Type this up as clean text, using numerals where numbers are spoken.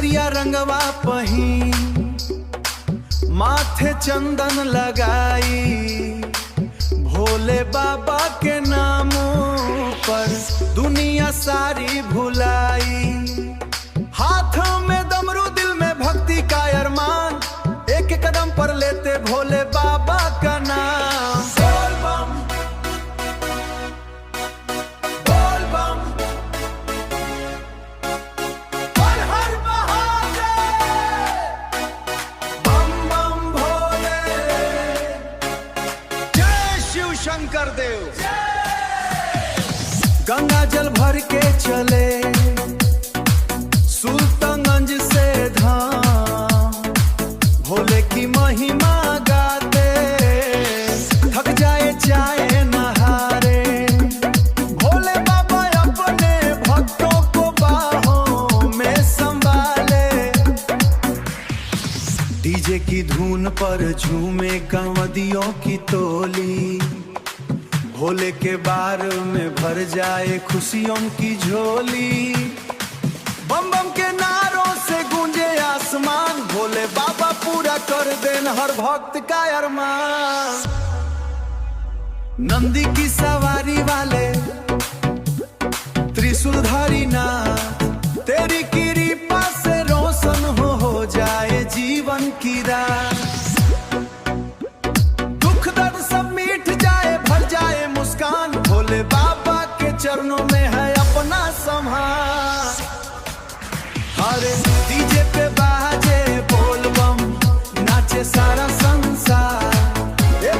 करिया रंगवा पही, माथे चंदन लगाई, भोले बाबा के नामों पर दुनिया सारी भुलाई। हाथों में डमरू, दिल में भक्ति का अरमान, एक कदम पर लेते भोले बाबा का नाम। बोल बम बोल बम, हर हर महादेव, बम बम भोले, जय शिव शंकर देव। गंगा जल भर के चले सुल्तानगंज से धाम, भोले की महिमा गाते थक जाए चाहे नहारे। भोले बाबा अपने भक्तों को बाहों में संभाले, डीजे की धुन पर झूमे कांवदियों की टोली, भोले के बार में भर जाए खुशियों की झोली। बम बम के नारों से गूंजे आसमान, भोले बाबा पूरा कर देन हर भक्त का अरमान। नंदी की सवारी वाले त्रिशूलधारी नाथ, तेरी कृपा से रोशन हो जाए जीवन की राह। दुख दर्द सब मिट जाए, भर जाए मुस्कान, भोले बाबा के चरणों में है अपना सम्मान। अरे डीजे पे बाजे बोल बम, नाचे सारा संसार, ये